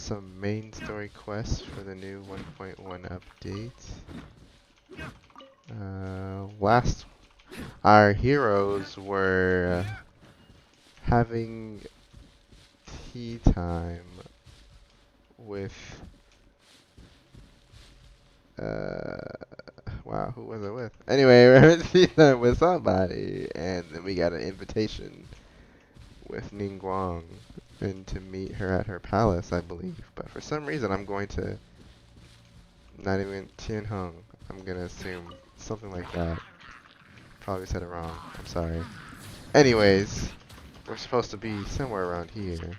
some main story quests for the new 1.1 update. Last, our heroes were having tea time with, wow, who was it with? Anyway, we're having tea time with somebody, and then we got an invitation with Ningguang and to meet her at her palace, I believe. But for some reason, I'm going to, not even Tianheng, I'm going to assume something like that. Probably said it wrong. I'm sorry. Anyways, we're supposed to be somewhere around here.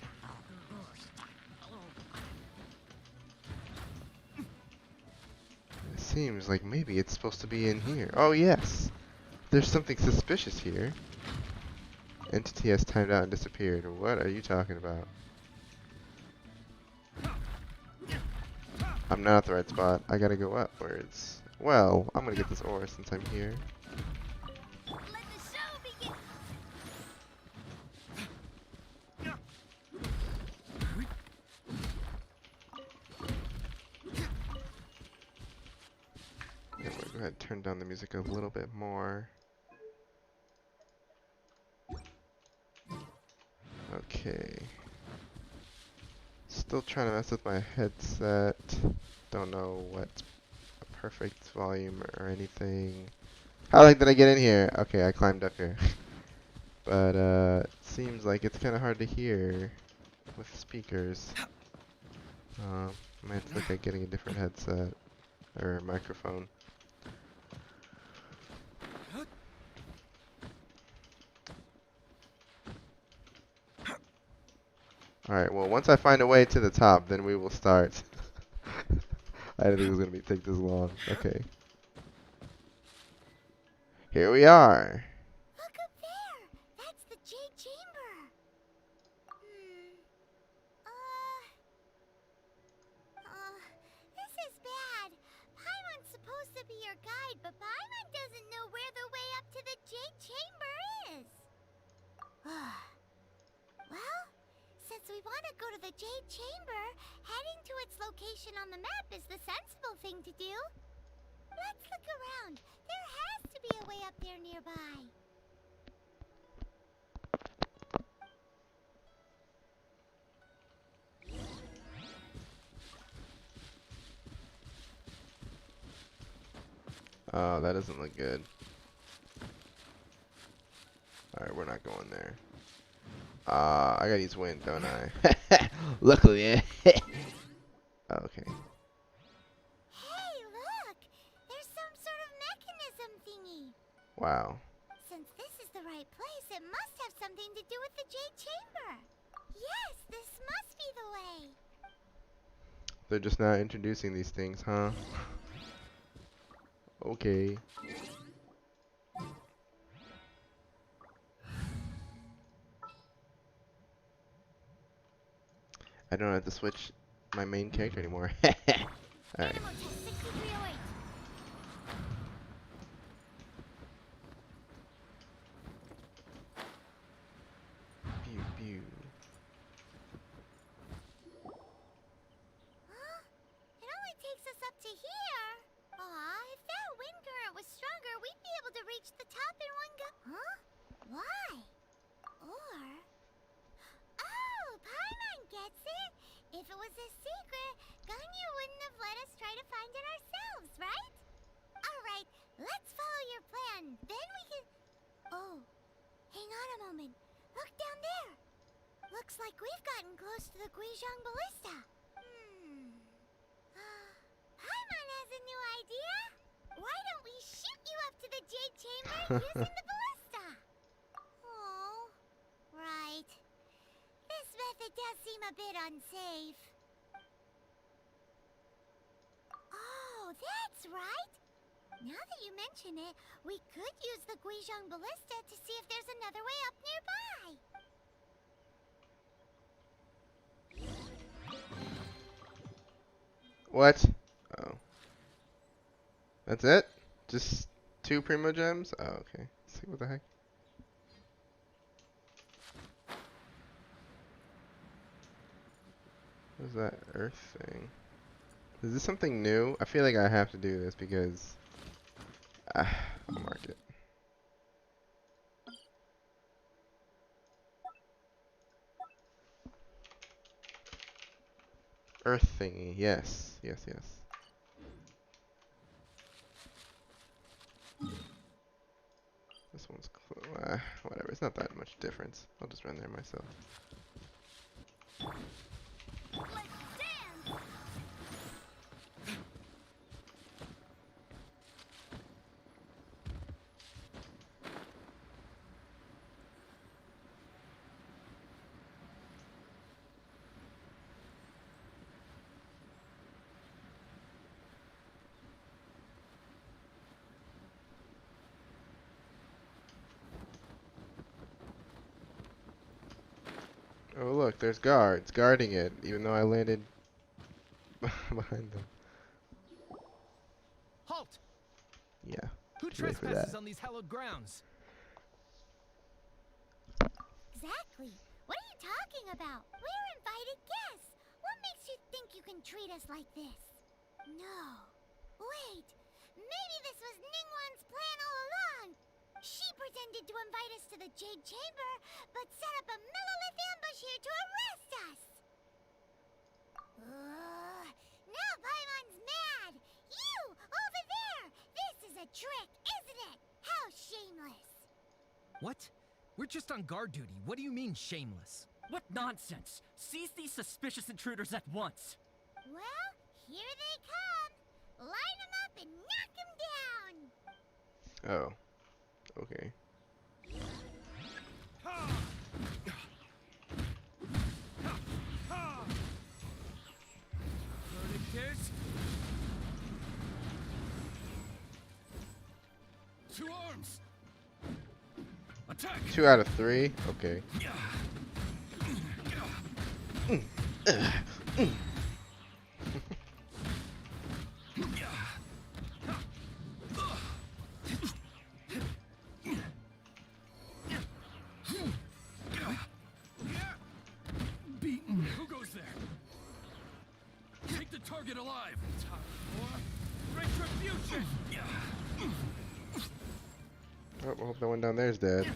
It seems like maybe it's supposed to be in here. Oh, yes! There's something suspicious here. Entity has timed out and disappeared. What are you talking about? I'm not at the right spot. I gotta go upwards. Well, I'm gonna get this ore since I'm here. I'm gonna go ahead and turn down the music a little bit more. Okay. Still trying to mess with my headset. Don't know what's a perfect volume or anything. How the heck did I get in here? Okay, I climbed up here. But it seems like it's kind of hard to hear with speakers. I might have to look at getting a different headset or microphone. Alright, well, once I find a way to the top, then we will start. I didn't think it was going to take this long. Okay. Here we are. Look up there! That's the Jade Chamber! This is bad. Paimon's supposed to be your guide, but Paimon doesn't know where the way up to the Jade Chamber is. Well, since we want to go to the Jade Chamber, heading to its location on the map is the sensible thing to do. Let's look around. There has to be a way up there nearby. Oh, that doesn't look good. Alright, we're not going there. I gotta use wind, don't I? Luckily, eh? Okay. Hey, look! There's some sort of mechanism thingy. Wow. Since this is the right place, it must have something to do with the Jade Chamber. Yes, this must be the way. They're just not introducing these things, huh? Okay. I don't have to switch my main character anymore. Alright. Pew pew. Huh? It only takes us up to here. Aw, if that wind current was stronger, we'd be able to reach the top in one go. Huh? Why? Or... Oh, Paimon gets it! If it was a secret, Ganyu wouldn't have let us try to find it ourselves, right? Alright, let's follow your plan. Then we can... Oh, hang on a moment. Look down there. Looks like we've gotten close to the Guizhong Ballista. Paimon has a new idea. Why don't we shoot you up to the Jade Chamber using the ballista? Oh, right. This method does seem a bit unsafe. Oh, that's right. Now that you mention it, we could use the Guizhong Ballista to see if there's another way up nearby. What? Oh. That's it? Just 2 Primo Gems? Oh, okay. Let's see what the heck. What is that earth thing? Is this something new? I feel like I have to do this because I'll mark it. Earth thingy. Yes. Yes, yes. This one's whatever. It's not that much difference. I'll just run there myself. Oh look, there's guards guarding it, even though I landed behind them. Halt! Yeah. Who Get ready for trespasses that. on these hallowed grounds? Exactly. What are you talking about? We're invited guests. What makes you think you can treat us like this? No. Wait. Maybe this was Ningguang's plan all along. She pretended to invite us to the Jade Chamber, but set up a Millilith ambush here to arrest us. Now Paimon's mad. You, over there. This is a trick, isn't it? How shameless. What? We're just on guard duty. What do you mean, shameless? What nonsense! Seize these suspicious intruders at once! Well, here they come. Line them up and knock them down. Oh. Okay. Verdict is... 2 arms! Attack! 2 out of 3. Okay. Beaten. Who goes there? Take the target alive. Time for retribution. Oh, I hope that one down there is dead.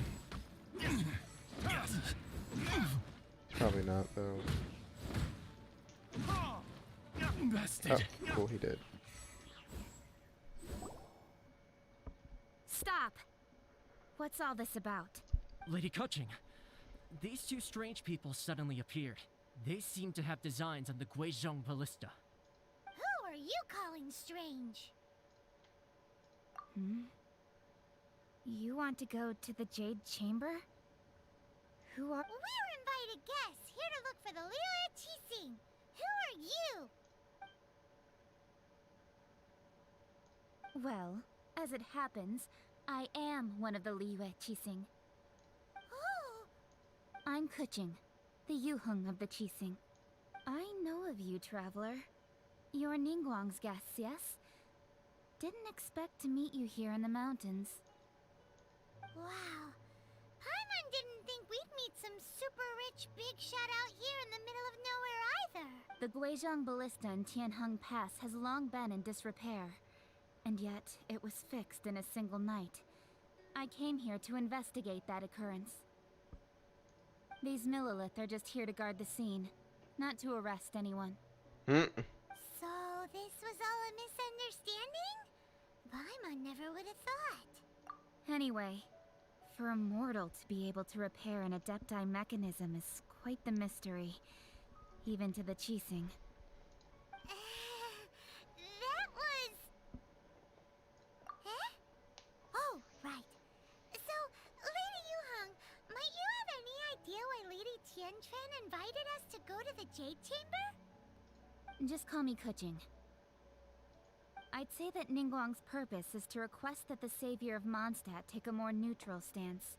Probably not, though. Bested. Oh, cool, he did. Stop! What's all this about? Lady Kuching, these 2 strange people suddenly appeared. They seem to have designs on the Guizhong Ballista. Who are you calling strange? You want to go to the Jade Chamber? Who are... We're invited guests here to look for the Liyue Qixing. Who are you? Well, as it happens, I am one of the Liyue Qixing. Oh, I'm Kuching, the Yuheng of the Qixing. I know of you, traveler. You're Ningguang's guests, yes? Didn't expect to meet you here in the mountains. wow. Paimon didn't think we'd meet some super rich big shot out here in the middle of nowhere either. The Guizhong Ballista in Tianheng Pass has long been in disrepair, and yet it was fixed in a single night. I came here to investigate that occurrence. These Millilith are just here to guard the scene, not to arrest anyone. So this was all a misunderstanding? Paimon never would have thought. Anyway, for a mortal to be able to repair an Adepti mechanism is quite the mystery, even to the Qixing. That was... Eh? Oh, right. So, Lady Yuheng, might you have any idea why Lady Tianquan invited us to go to the Jade Chamber? Just call me Kuching. I'd say that Ningguang's purpose is to request that the savior of Mondstadt take a more neutral stance.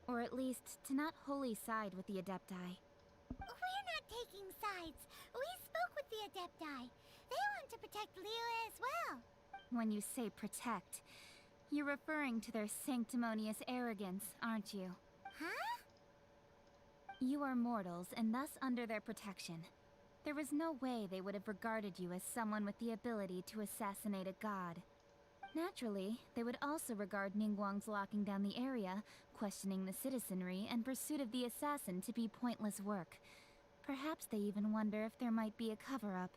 Or at least, to not wholly side with the Adepti. We're not taking sides. We spoke with the Adepti. They want to protect Liyue as well. When you say protect, you're referring to their sanctimonious arrogance, aren't you? Huh? You are mortals, and thus under their protection. There was no way they would have regarded you as someone with the ability to assassinate a god. Naturally, they would also regard Ningguang's locking down the area, questioning the citizenry, and pursuit of the assassin to be pointless work. Perhaps they even wonder if there might be a cover-up.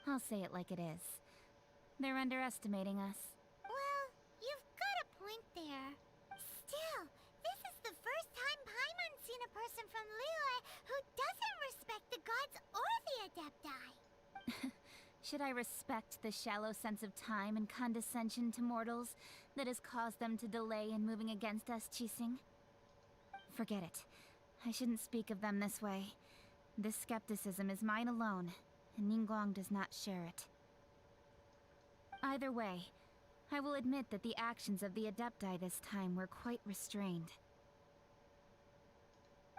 I'll say it like it is. They're underestimating us. Well, you've got a point there. Still, this is the first time Paimon's seen a person from Liyue who doesn't respect the gods or the Adepti. Should I respect the shallow sense of time and condescension to mortals that has caused them to delay in moving against us, Qixing? Forget it. I shouldn't speak of them this way. This skepticism is mine alone, and Ningguang does not share it. Either way, I will admit that the actions of the Adepti this time were quite restrained.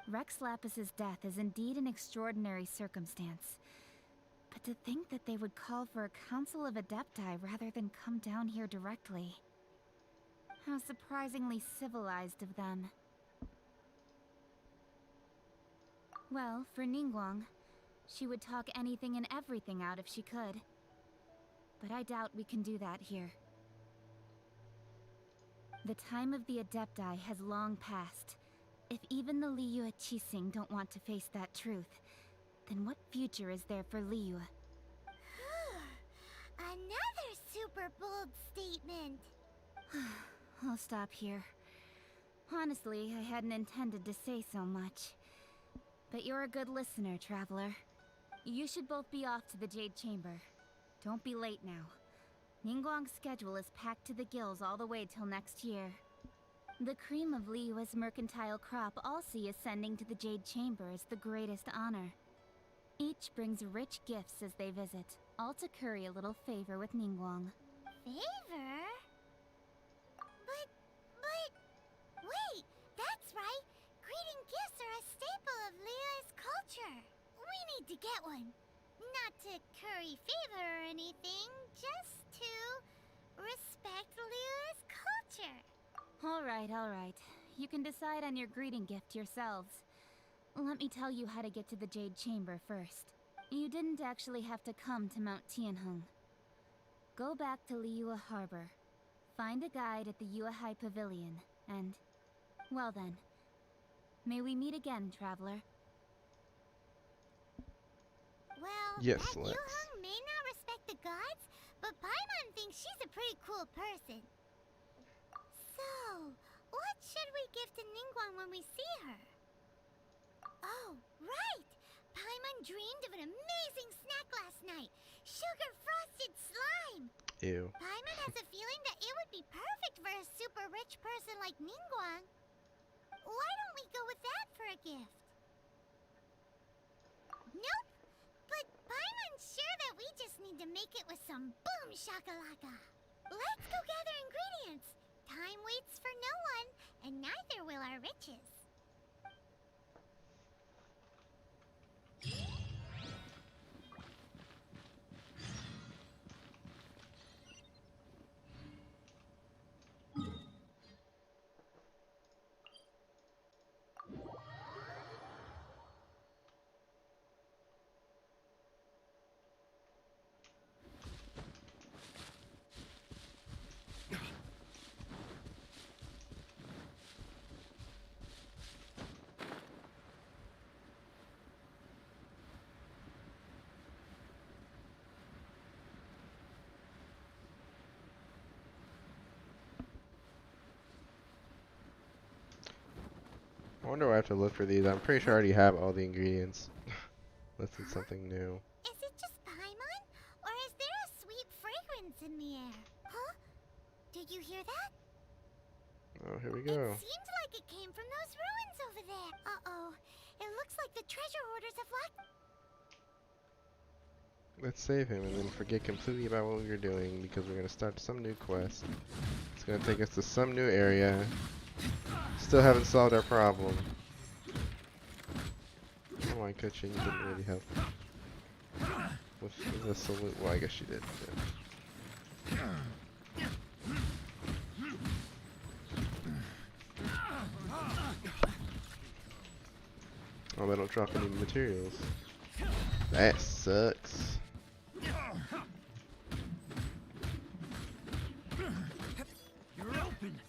Rex Lapis's death is indeed an extraordinary circumstance. But to think that they would call for a council of Adepti rather than come down here directly. How surprisingly civilized of them. Well, for Ningguang, she would talk anything and everything out if she could. But I doubt we can do that here. The time of the Adepti has long passed. If even the Liyue Qixing don't want to face that truth, then what future is there for Liyue? Another super bold statement. I'll stop here. Honestly, I hadn't intended to say so much. But you're a good listener, Traveler. You should both be off to the Jade Chamber. Don't be late now. Ningguang's schedule is packed to the gills all the way till next year. The cream of Liyue's mercantile crop all see ascending to the Jade Chamber as the greatest honor. Each brings rich gifts as they visit, all to curry a little favor with Ningguang. Favor? But, wait, that's right. Greeting gifts are a staple of Liyue's culture. We need to get one. Not to curry favor or anything, just to respect Liyue's culture. Alright. You can decide on your greeting gift yourselves. Let me tell you how to get to the Jade Chamber first. You didn't actually have to come to Mount Tianheng. Go back to Liyue Harbor. Find a guide at the Yuehai Pavilion, and... well then. May we meet again, Traveler. Well, Yes, that Lex. Yuehang may not respect the gods, but Paimon thinks she's a pretty cool person. So, what should we give to Ningguang when we see her? Oh, right! Paimon dreamed of an amazing snack last night. Sugar-frosted slime! Ew. Paimon has a feeling that it would be perfect for a super rich person like Ningguang. Why don't we go with that for a gift? Nope! But Paimon's sure that we just need to make it with some boom shakalaka. Let's go gather ingredients. Time waits for no one, and neither will our riches. I wonder why I have to look for these. I'm pretty sure I already have all the ingredients. Unless it's something new. Is it just Paimon? Or is there a sweet fragrance in the air? Huh? Did you hear that? Oh, here we It go. seemed like it came from those ruins over there. Uh-oh. It looks like the treasure hoarders have locked... Let's save him and then forget completely about what we were doing because we're going to start some new quest. It's going to take us to some new area. Still haven't solved our problem. Oh, my Kuchin didn't really help. With the salute. Well, I guess she did. Yeah. Oh, they don't drop any materials. That sucks. You're open.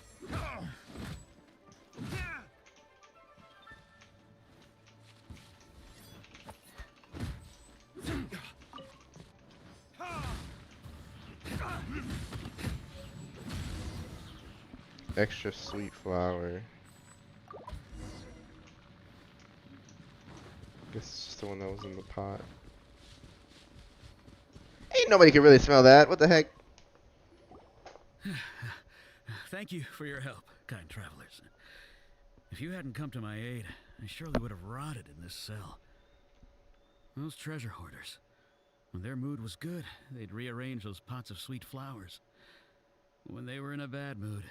Extra sweet flower. Guess it's just the one that was in the pot. Ain't nobody can really smell that. What the heck? Thank you for your help, kind travelers. If you hadn't come to my aid, I surely would have rotted in this cell. Those treasure hoarders, when their mood was good, they'd rearrange those pots of sweet flowers. When they were in a bad mood,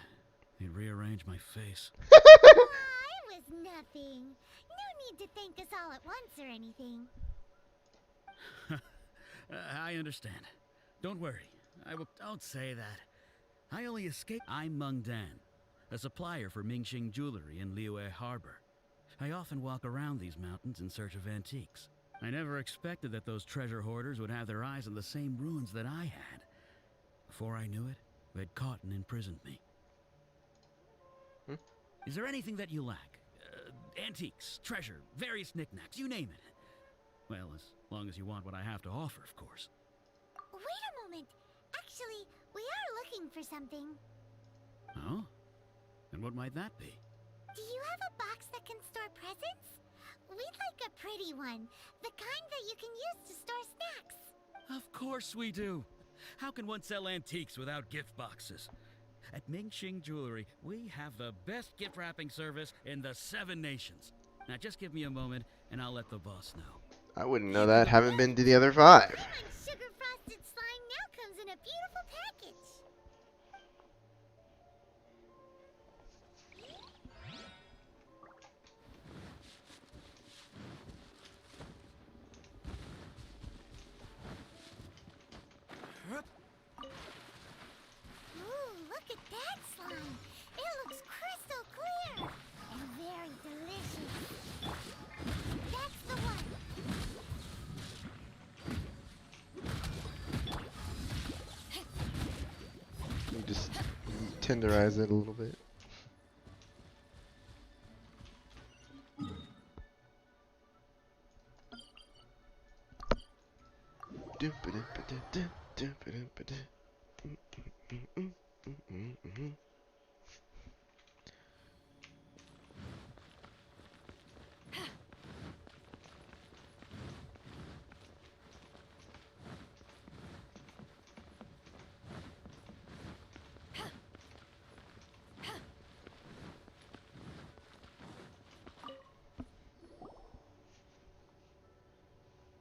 they'd rearrange my face. Aw, it was nothing. No need to thank us all at once or anything. I understand. Don't worry. Don't say that. I only escaped. I'm Meng Dan, a supplier for Mingxing jewelry in Liyue Harbor. I often walk around these mountains in search of antiques. I never expected that those treasure hoarders would have their eyes on the same ruins that I had. Before I knew it, they'd caught and imprisoned me. Is there anything that you lack? Antiques, treasure, various knickknacks, you name it. Well, as long as you want what I have to offer, of course. Wait a moment. Actually, we are looking for something. Oh? And what might that be? Do you have a box that can store presents? We'd like a pretty one. The kind that you can use to store snacks. Of course we do. How can one sell antiques without gift boxes? At Mingxing Jewelry, we have the best gift wrapping service in the 7 nations. Now just give me a moment, and I'll let the boss know. I wouldn't know that. Haven't been to the other 5. And sugar frosted slime now comes in a beautiful package. Ooh, look at that slime. It looks crystal clear and very delicious. That's the one. You just tenderize it a little bit.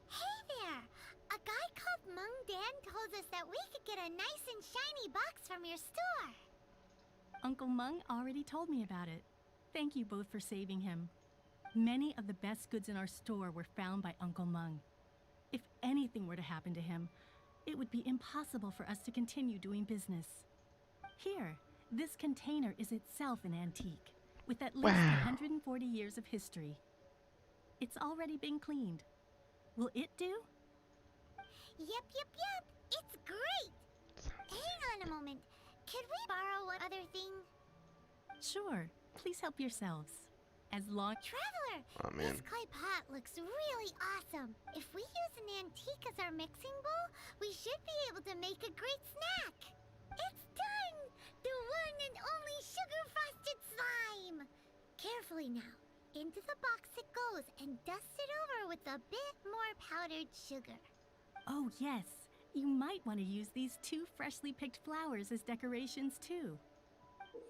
Hey there! A guy called Meng Dan told us that we could get a nice and shiny box from your store. Uncle Meng already told me about it. Thank you both for saving him. Many of the best goods in our store were found by Uncle Meng. If anything were to happen to him, it would be impossible for us to continue doing business. Here, this container is itself an antique, with at least 140 years of history. It's already been cleaned. Will it do? Yep. It's great! Hang on a moment. Could we borrow one other thing? Sure. Please help yourselves. As long... Traveler, Oh man. this clay pot looks really awesome. If we use an antique as our mixing bowl, we should be able to make a great snack. It's done! The one and only sugar-frosted slime! Carefully now. Into the box it goes and dust it over with a bit more powdered sugar. Oh, yes. You might want to use these 2 freshly picked flowers as decorations, too.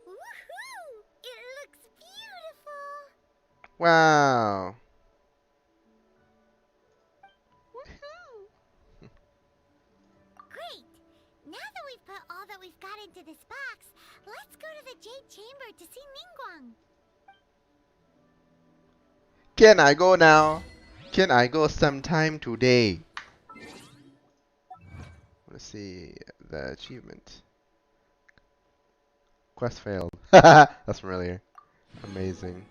Woohoo! It looks beautiful! Wow. Great! Now that we've put all that we've got into this box, let's go to the Jade Chamber to see Ningguang. Can I go now? Can I go sometime today? Let's see the achievement. Quest failed. That's familiar. Amazing.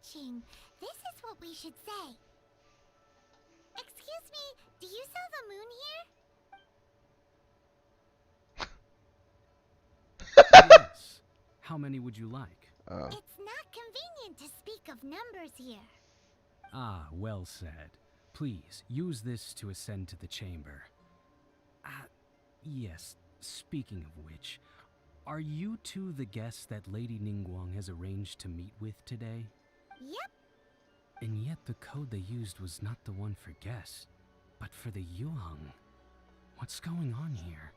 watching. This is what we should say. Excuse me, do you sell the moon here? Yes. How many would you like? Oh. It's not convenient to speak of numbers here. Ah, well said. Please, use this to ascend to the chamber. Yes, speaking of which, are you two the guests that Lady Ningguang has arranged to meet with today? Yep. And yet the code they used was not the one for guests, but for the Yuheng. What's going on here?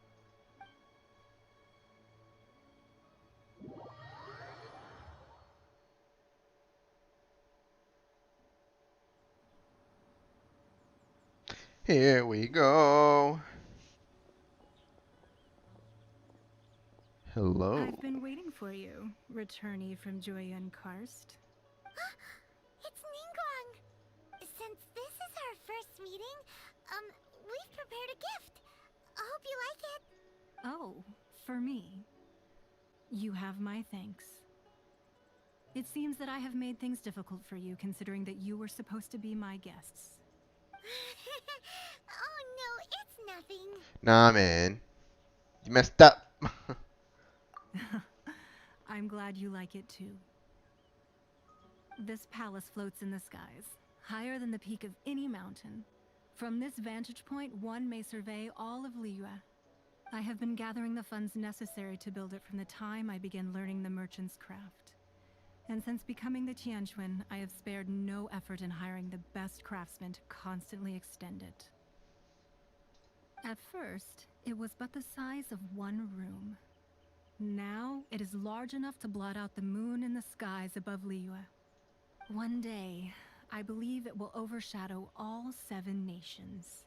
Here we go. Hello. I've been waiting for you, returnee from Joyun Karst. It's Ningguang. Since this is our first meeting, we've prepared a gift. I hope you like it. Oh, for me. You have my thanks. It seems that I have made things difficult for you, considering that you were supposed to be my guests. Oh no, it's nothing. Nah, man. You messed up. I'm glad you like it too. This palace floats in the skies, higher than the peak of any mountain. From this vantage point, one may survey all of Liyue. I have been gathering the funds necessary to build it from the time I began learning the merchant's craft. And since becoming the Tianquan, I have spared no effort in hiring the best craftsmen to constantly extend it. At first, it was but the size of one room. Now, it is large enough to blot out the moon in the skies above Liyue. One day, I believe it will overshadow all 7 nations.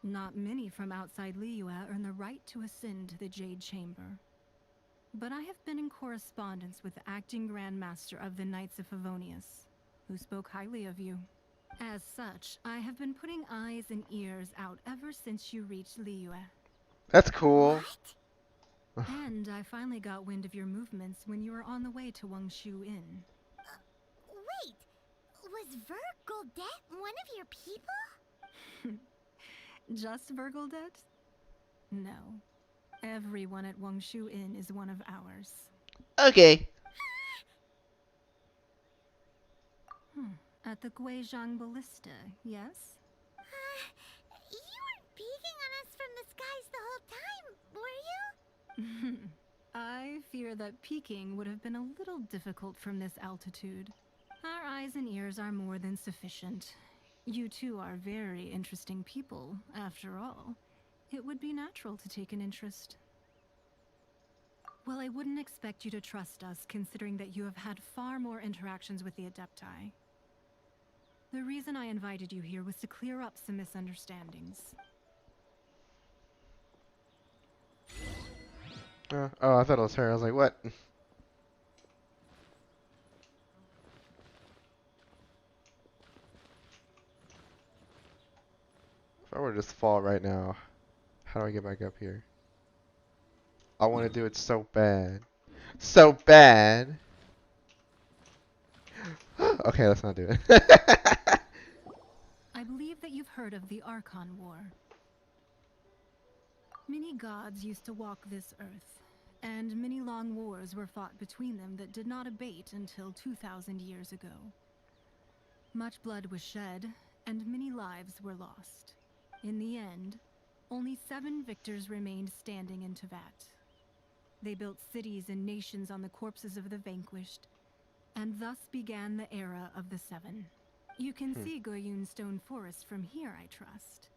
Not many from outside Liyue earn the right to ascend to the Jade Chamber. But I have been in correspondence with the acting Grand Master of the Knights of Favonius, who spoke highly of you. As such, I have been putting eyes and ears out ever since you reached Liyue. That's cool. What? And I finally got wind of your movements when you were on the way to Wangshu Inn. Wait, was Vergoldet one of your people? Just Vergoldet? No. Everyone at Wangshu Inn is one of ours. Okay. At the Guizhang Ballista, yes? You weren't peeking on us from the skies the whole time, were you? I fear that peeking would have been a little difficult from this altitude. Our eyes and ears are more than sufficient. You two are very interesting people, after all. It would be natural to take an interest. Well, I wouldn't expect you to trust us, considering that you have had far more interactions with the Adepti. The reason I invited you here was to clear up some misunderstandings. Oh, I thought it was her. I was like, what? If I were to just fall right now, how do I get back up here? I want to do it so bad. So bad. Okay, let's not do it. I believe that you've heard of the Archon War. Many gods used to walk this earth, and many long wars were fought between them that did not abate until 2,000 years ago. Much blood was shed, and many lives were lost. In the end, only 7 victors remained standing in Teyvat. They built cities and nations on the corpses of the vanquished, and thus began the era of the 7. You can see Goyun Stone Forest from here, I trust.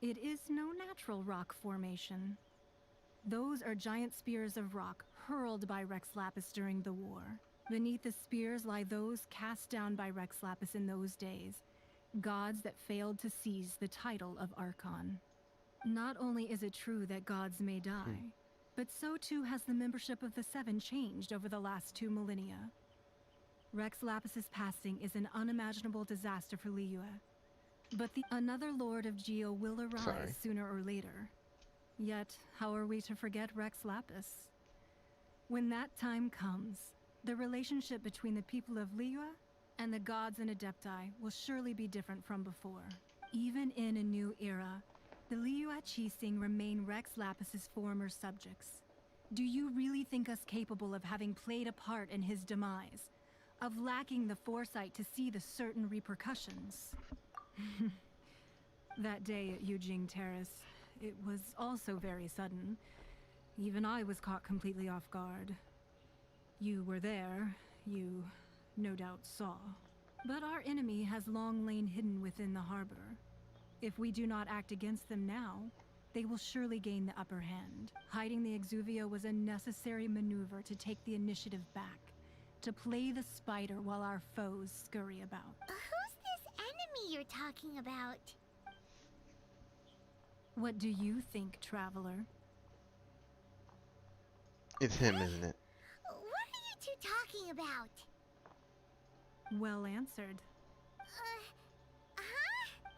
It is no natural rock formation. Those are giant spears of rock hurled by Rex Lapis during the war. Beneath the spears lie those cast down by Rex Lapis in those days, gods that failed to seize the title of Archon. Not only is it true that gods may die, but so too has the membership of the 7 changed over the last 2 millennia. Rex Lapis's passing is an unimaginable disaster for Liyue, but another Lord of Geo will arise sooner or later. Yet, how are we to forget Rex Lapis? When that time comes, The relationship between the people of Liyue and the gods and Adepti will surely be different from before. Even in a new era, the Liyue Qixing remain Rex Lapis's former subjects. Do you really think us capable of having played a part in his demise? Of lacking the foresight to see the certain repercussions? That day at Yujing Terrace, it was also very sudden. Even I was caught completely off guard. You were there, you no doubt saw. But our enemy has long lain hidden within the harbor. If we do not act against them now, they will surely gain the upper hand. Hiding the Exuvia was a necessary maneuver to take the initiative back, to play the spider while our foes scurry about. Who's this enemy you're talking about? What do you think, Traveler? It's him, isn't it? What are you two talking about? Well answered.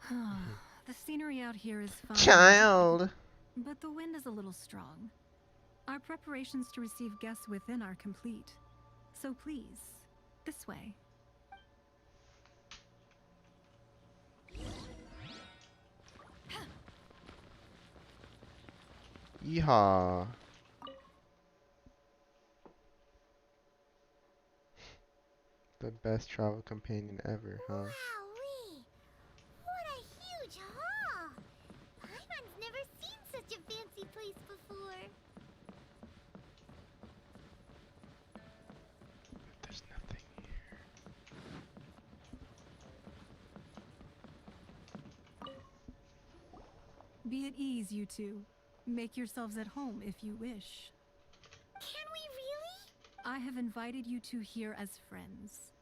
Huh? The scenery out here is fine. Child! But the wind is a little strong. Our preparations to receive guests within are complete. So please, this way. Yeehaw. The best travel companion ever, huh? Wowee! What a huge hall! Paimon's never seen such a fancy place before. There's nothing here. Be at ease, you two. Make yourselves at home if you wish. Can we really? I have invited you two here as friends.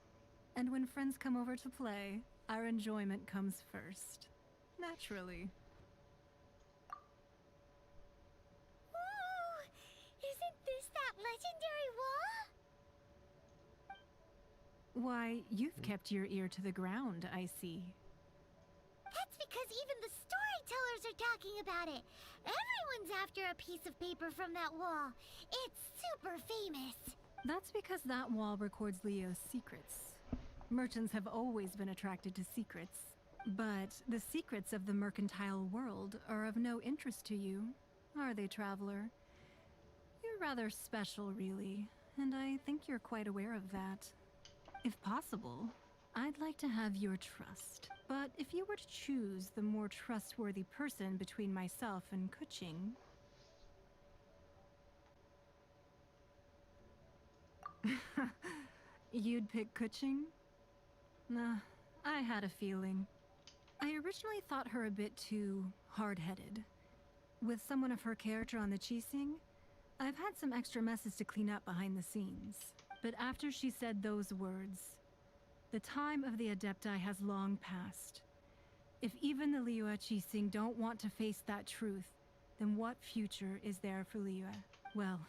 And when friends come over to play, our enjoyment comes first. Naturally. Ooh! Isn't this that legendary wall? Why, you've kept your ear to the ground, I see. That's because even the storytellers are talking about it. Everyone's after a piece of paper from that wall. It's super famous. That's because that wall records Leo's secrets. Merchants have always been attracted to secrets. But the secrets of the mercantile world are of no interest to you, are they, Traveler? You're rather special, really, and I think you're quite aware of that. If possible, I'd like to have your trust. But if you were to choose the more trustworthy person between myself and Kuching... You'd pick Kuching? Nah, I had a feeling. I originally thought her a bit too hard-headed. With someone of her character on the Qixing, I've had some extra messes to clean up behind the scenes. But after she said those words, the time of the Adepti has long passed. If even the Liyue Qixing don't want to face that truth, then what future is there for Liyue? Well,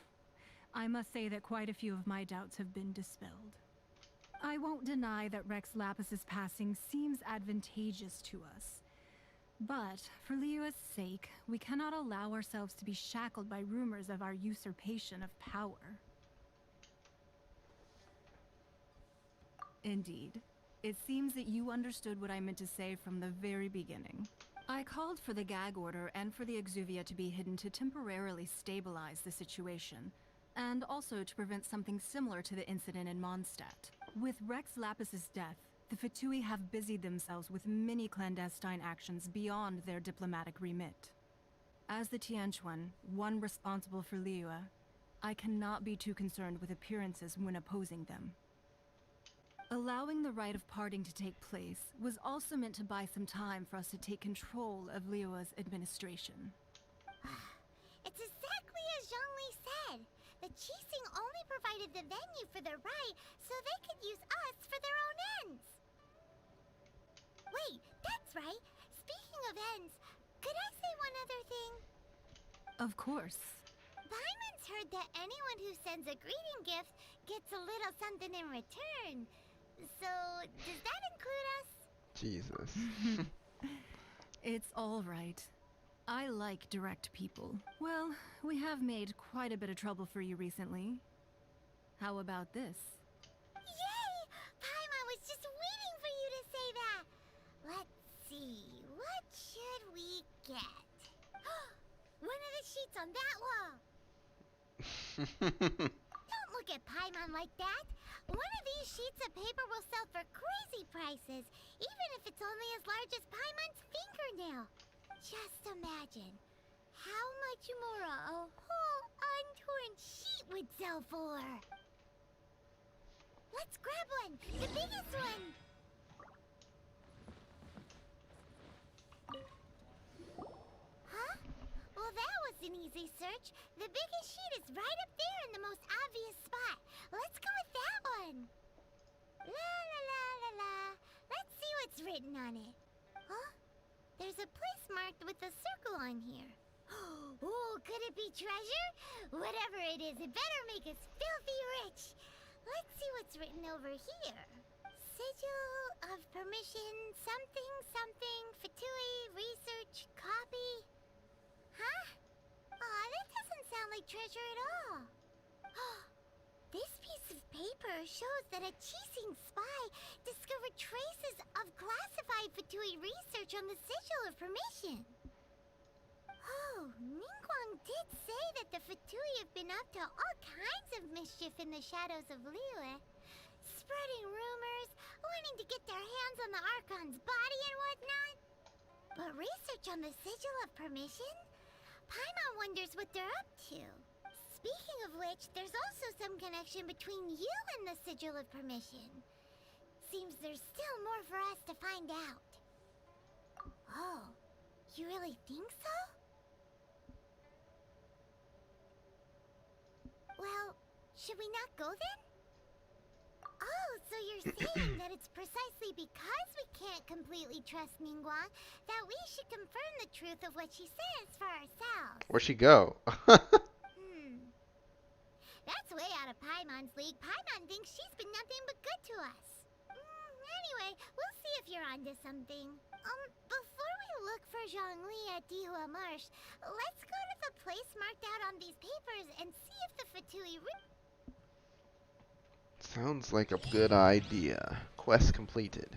I must say that quite a few of my doubts have been dispelled. I won't deny that Rex Lapis's passing seems advantageous to us. But for Liyue's sake, we cannot allow ourselves to be shackled by rumors of our usurpation of power. Indeed. It seems that you understood what I meant to say from the very beginning. I called for the gag order and for the Exuvia to be hidden to temporarily stabilize the situation, and also to prevent something similar to the incident in Mondstadt. With Rex Lapis's death, the Fatui have busied themselves with many clandestine actions beyond their diplomatic remit. As the Tianquan, one responsible for Liyue, I cannot be too concerned with appearances when opposing them. Allowing the rite of parting to take place was also meant to buy some time for us to take control of Liyue's administration. It's exactly as Zhongli said. The Qixing only provided the venue for their rite so they could use us for their own ends. Wait, that's right. Speaking of ends, could I say one other thing? Of course. Paimon's heard that anyone who sends a greeting gift gets a little something in return. So, does that include us? Jesus. It's all right. I like direct people. Well, we have made quite a bit of trouble for you recently. How about this? Let's see, what should we get? One of the sheets on that wall! Don't look at Paimon like that! One of these sheets of paper will sell for crazy prices, even if it's only as large as Paimon's fingernail. Just imagine how much more a whole untorn sheet would sell for. Let's grab one, the biggest one! Huh? Well, that was an easy search. The biggest sheet is right up there in the most obvious spot. Let's go with that one. La la la la la. Let's see what's written on it. Huh? There's a place marked with a circle on here. Oh, could it be treasure? Whatever it is, it better make us filthy rich. Let's see what's written over here. Sigil of permission, something, something, Fatui, research, copy. Huh? Aw, that doesn't sound like treasure at all. This piece of paper shows that a Chising spy discovered traces of classified Fatui research on the Sigil of Permission. Oh, Ningguang did say that the Fatui have been up to all kinds of mischief in the shadows of Liyue, spreading rumors, wanting to get their hands on the Archon's body and whatnot. But research on the Sigil of Permission? Paimon wonders what they're up to. Speaking of which, there's also some connection between you and the Sigil of Permission. Seems there's still more for us to find out. Oh, you really think so? Well, should we not go then? Oh, so you're saying that it's precisely because we can't completely trust Ningguang that we should confirm the truth of what she says for ourselves. Where'd she go? That's way out of Paimon's league. Paimon thinks she's been nothing but good to us. Anyway, we'll see if you're onto something. Before we look for Zhongli at Dihua Marsh, let's go to the place marked out on these papers and see if the Fatui Sounds like a good idea. Quest completed.